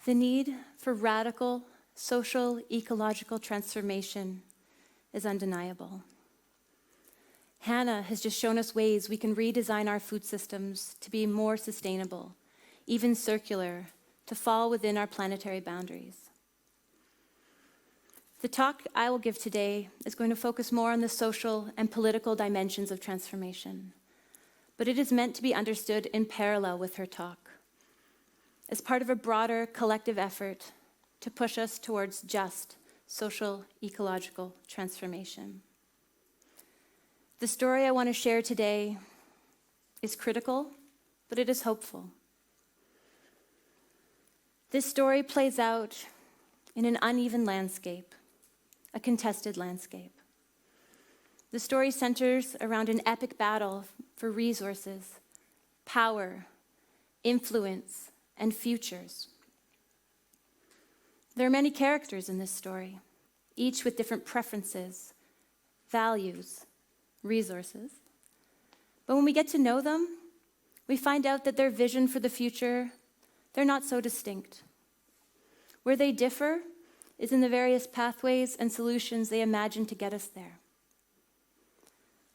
The need for radical social ecological transformation is undeniable. Hannah has just shown us ways we can redesign our food systems to be more sustainable, even circular, to fall within our planetary boundaries. The talk I will give today is going to focus more on the social and political dimensions of transformation, but it is meant to be understood in parallel with her talk, as part of a broader collective effort to push us towards just social ecological transformation. The story I want to share today is critical, but it is hopeful. This story plays out in an uneven landscape, a contested landscape. The story centers around an epic battle for resources, power, influence, and futures. There are many characters in this story, each with different preferences, values, resources. But when we get to know them, we find out that their vision for the future, they're not so distinct. Where they differ is in the various pathways and solutions they imagine to get us there.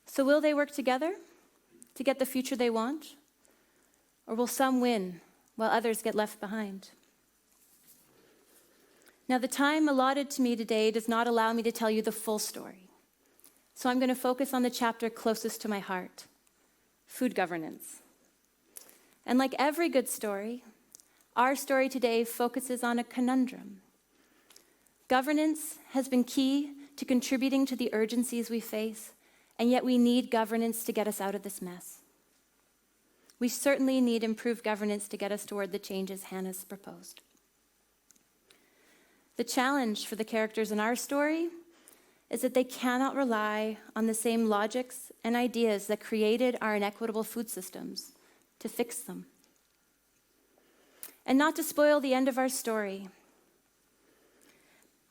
So will they work together to get the future they want? Or will some win while others get left behind? Now, the time allotted to me today does not allow me to tell you the full story. So I'm going to focus on the chapter closest to my heart, food governance. And like every good story, our story today focuses on a conundrum. Governance has been key to contributing to the urgencies we face, and yet we need governance to get us out of this mess. We certainly need improved governance to get us toward the changes Hannah's proposed. The challenge for the characters in our story is that they cannot rely on the same logics and ideas that created our inequitable food systems to fix them. And not to spoil the end of our story,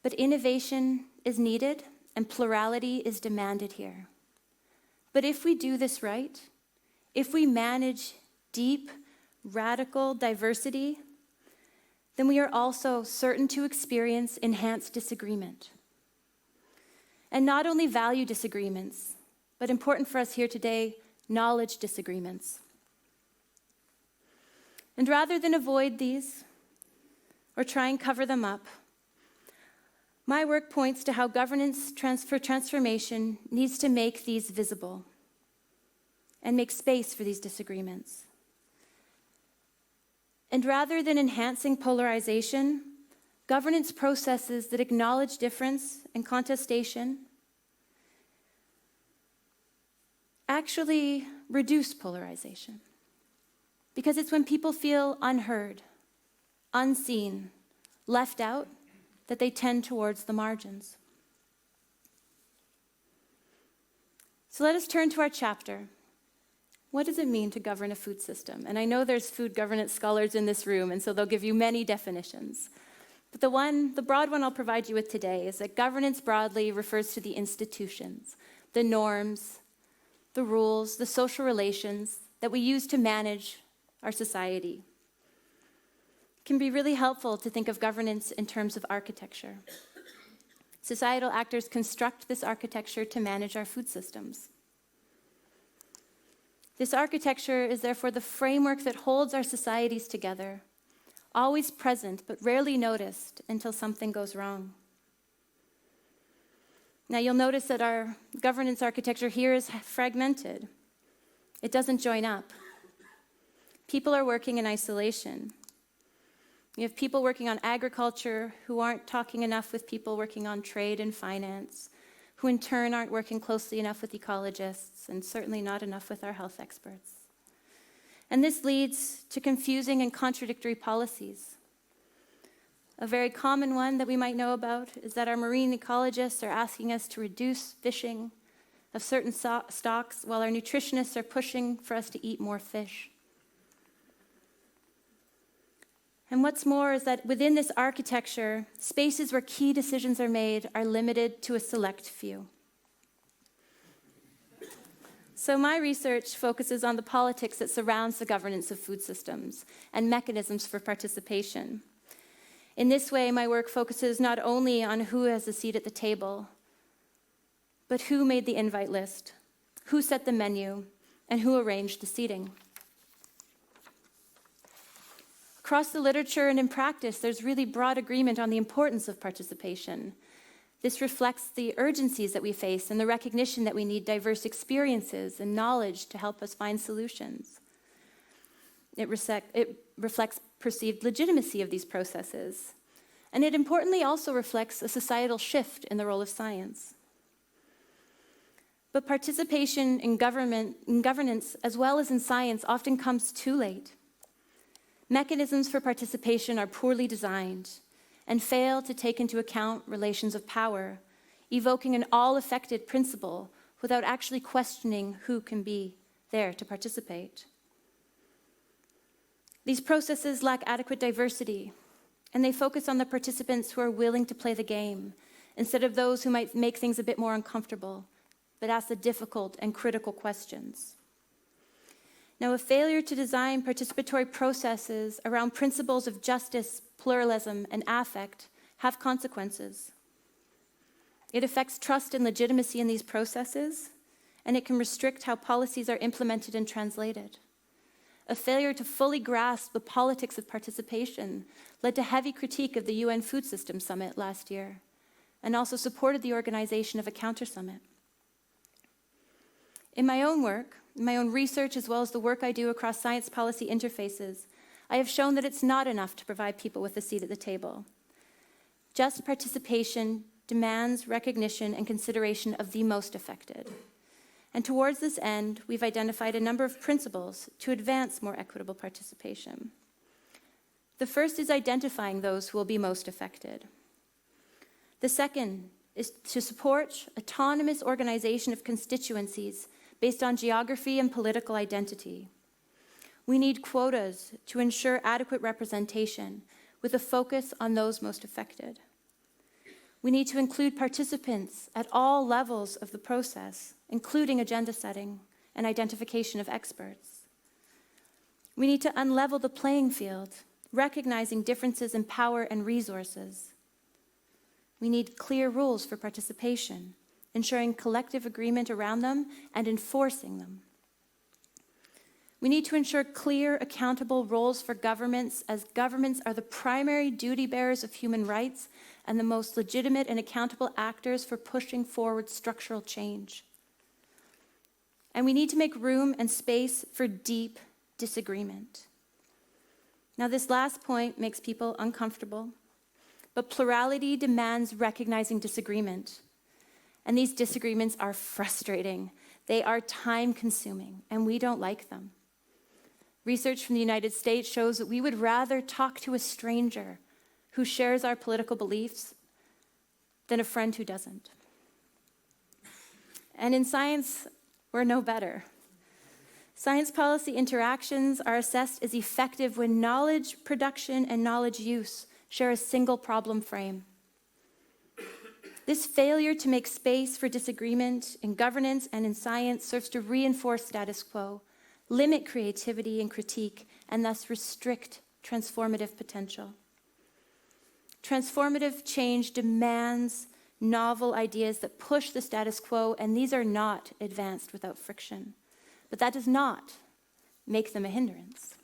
but innovation is needed and plurality is demanded here. But if we do this right, if we manage deep, radical diversity, then we are also certain to experience enhanced disagreement. And not only value disagreements, but important for us here today, knowledge disagreements. And rather than avoid these or try and cover them up, my work points to how governance for transformation needs to make these visible and make space for these disagreements. And rather than enhancing polarization, governance processes that acknowledge difference and contestation actually reduce polarization. Because it's when people feel unheard, unseen, left out, that they tend towards the margins. So let us turn to our chapter. What does it mean to govern a food system? And I know there's food governance scholars in this room, and so they'll give you many definitions. But the broad one I'll provide you with today is that governance broadly refers to the institutions, the norms, the rules, the social relations that we use to manage our society. It can be really helpful to think of governance in terms of architecture. Societal actors construct this architecture to manage our food systems. This architecture is therefore the framework that holds our societies together, always present but rarely noticed until something goes wrong. Now you'll notice that our governance architecture here is fragmented. It doesn't join up. People are working in isolation. You have people working on agriculture who aren't talking enough with people working on trade and finance, who in turn aren't working closely enough with ecologists, and certainly not enough with our health experts. And this leads to confusing and contradictory policies. A very common one that we might know about is that our marine ecologists are asking us to reduce fishing of certain stocks, while our nutritionists are pushing for us to eat more fish. And what's more is that within this architecture, spaces where key decisions are made are limited to a select few. So my research focuses on the politics that surrounds the governance of food systems and mechanisms for participation. In this way, my work focuses not only on who has a seat at the table, but who made the invite list, who set the menu, and who arranged the seating. Across the literature and in practice, there's really broad agreement on the importance of participation. This reflects the urgencies that we face and the recognition that we need diverse experiences and knowledge to help us find solutions. It reflects perceived legitimacy of these processes. And it importantly also reflects a societal shift in the role of science. But participation in governance, as well as in science, often comes too late. Mechanisms for participation are poorly designed and fail to take into account relations of power, evoking an all-affected principle without actually questioning who can be there to participate. These processes lack adequate diversity, and they focus on the participants who are willing to play the game, instead of those who might make things a bit more uncomfortable, but ask the difficult and critical questions. Now, a failure to design participatory processes around principles of justice, pluralism, and affect have consequences. It affects trust and legitimacy in these processes, and it can restrict how policies are implemented and translated. A failure to fully grasp the politics of participation led to heavy critique of the UN Food Systems Summit last year, and also supported the organization of a counter-summit. In my own work, in my own research, as well as the work I do across science policy interfaces, I have shown that it's not enough to provide people with a seat at the table. Just participation demands recognition and consideration of the most affected. And towards this end, we've identified a number of principles to advance more equitable participation. The first is identifying those who will be most affected. The second is to support autonomous organization of constituencies based on geography and political identity. We need quotas to ensure adequate representation with a focus on those most affected. We need to include participants at all levels of the process, including agenda setting and identification of experts. We need to unlevel the playing field, recognizing differences in power and resources. We need clear rules for participation, ensuring collective agreement around them and enforcing them. We need to ensure clear, accountable roles for governments, as governments are the primary duty bearers of human rights and the most legitimate and accountable actors for pushing forward structural change. And we need to make room and space for deep disagreement. Now, this last point makes people uncomfortable, but plurality demands recognizing disagreement. And these disagreements are frustrating. They are time-consuming, and we don't like them. Research from the United States shows that we would rather talk to a stranger who shares our political beliefs than a friend who doesn't. And in science, we're no better. Science policy interactions are assessed as effective when knowledge production and knowledge use share a single problem frame. This failure to make space for disagreement in governance and in science serves to reinforce status quo, limit creativity and critique, and thus restrict transformative potential. Transformative change demands novel ideas that push the status quo, and these are not advanced without friction. But that does not make them a hindrance.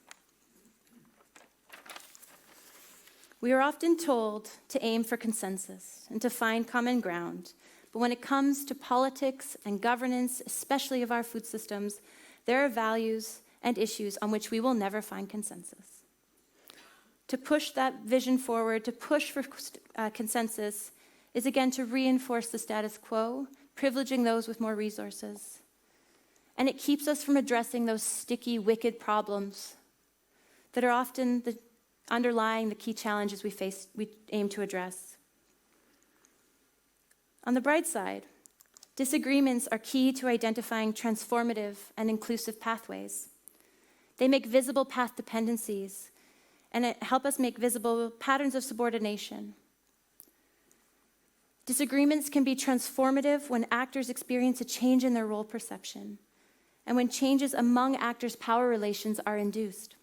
We are often told to aim for consensus and to find common ground, but when it comes to politics and governance, especially of our food systems, there are values and issues on which we will never find consensus. To push that vision forward, to push for consensus, is again to reinforce the status quo, privileging those with more resources. And it keeps us from addressing those sticky, wicked problems that are often underlying the key challenges we aim to address. On the bright side, disagreements are key to identifying transformative and inclusive pathways. They make visible path dependencies and help us make visible patterns of subordination. Disagreements can be transformative when actors experience a change in their role perception and when changes among actors' power relations are induced.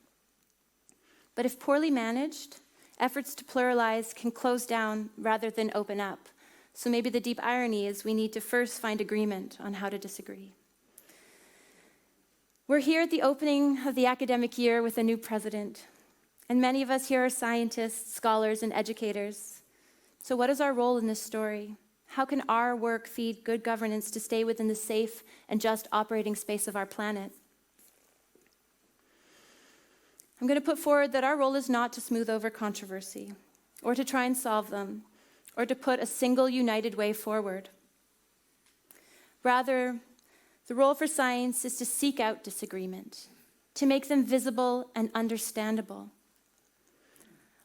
But if poorly managed efforts to pluralize can close down rather than open up. So maybe the deep irony is we need to first find agreement on how to disagree. We're here at the opening of the academic year with a new president, and many of us here are scientists, scholars, and educators. So what is our role in this story? How can our work feed good governance to stay within the safe and just operating space of our planet? I'm going to put forward that our role is not to smooth over controversy, or to try and solve them, or to put a single united way forward. Rather, the role for science is to seek out disagreement, to make them visible and understandable.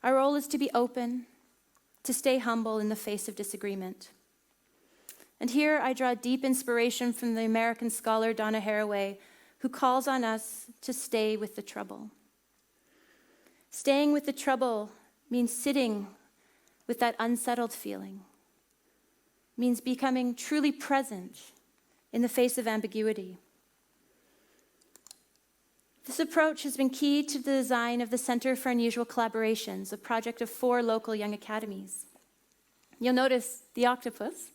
Our role is to be open, to stay humble in the face of disagreement. And here I draw deep inspiration from the American scholar Donna Haraway, who calls on us to stay with the trouble. Staying with the trouble means sitting with that unsettled feeling, means becoming truly present in the face of ambiguity. This approach has been key to the design of the Center for Unusual Collaborations, a project of 4 local young academies. You'll notice the octopus.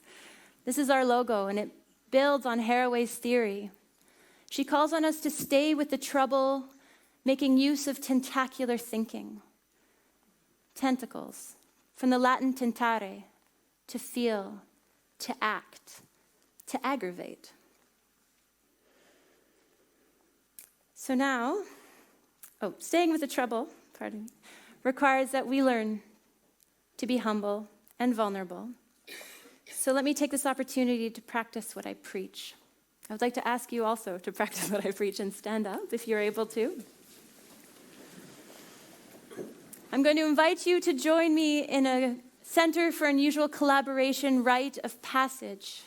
This is our logo, and it builds on Haraway's theory. She calls on us to stay with the trouble, making use of tentacular thinking. Tentacles, from the Latin tentare, to feel, to act, to aggravate. So now, staying with the trouble, requires that we learn to be humble and vulnerable. So let me take this opportunity to practice what I preach. I would like to ask you also to practice what I preach and stand up if you're able to. I'm going to invite you to join me in a Center for Unusual Collaboration Rite of Passage.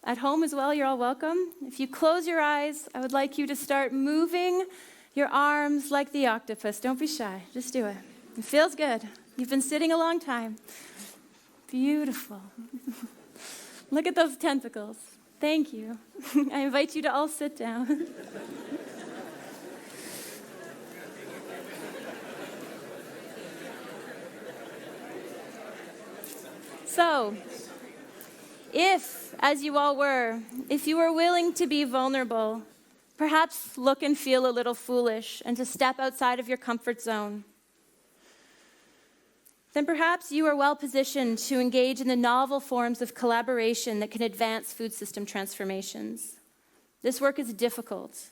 At home as well, you're all welcome. If you close your eyes, I would like you to start moving your arms like the octopus. Don't be shy, just do it. It feels good. You've been sitting a long time. Beautiful. Look at those tentacles. Thank you. I invite you to all sit down. So, if, as you all were, if you were willing to be vulnerable, perhaps look and feel a little foolish and to step outside of your comfort zone, then perhaps you are well positioned to engage in the novel forms of collaboration that can advance food system transformations. This work is difficult,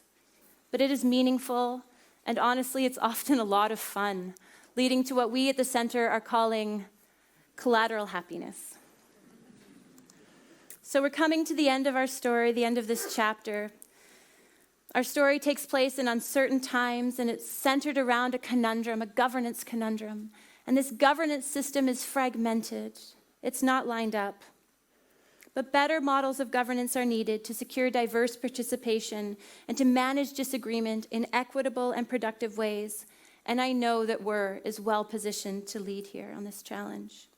but it is meaningful, and honestly, it's often a lot of fun, leading to what we at the center are calling collateral happiness. So we're coming to the end of our story, the end of this chapter. Our story takes place in uncertain times, and it's centered around a conundrum, a governance conundrum. And this governance system is fragmented. It's not lined up. But better models of governance are needed to secure diverse participation and to manage disagreement in equitable and productive ways. And I know that WER is well positioned to lead here on this challenge.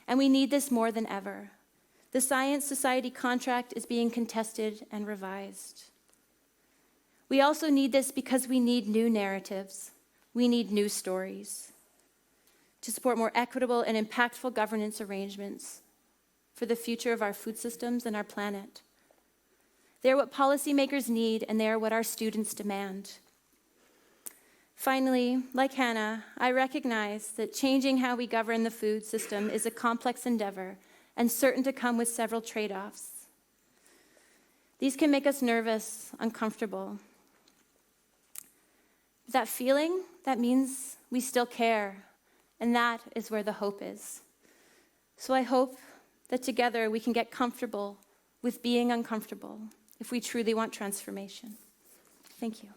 And we need this more than ever. The Science Society contract is being contested and revised. We also need this because we need new narratives. We need new stories to support more equitable and impactful governance arrangements for the future of our food systems and our planet. They are what policymakers need, and they are what our students demand. Finally, like Hannah, I recognize that changing how we govern the food system is a complex endeavor and certain to come with several trade-offs. These can make us nervous, uncomfortable. That feeling, that means we still care, and that is where the hope is. So I hope that together we can get comfortable with being uncomfortable if we truly want transformation. Thank you.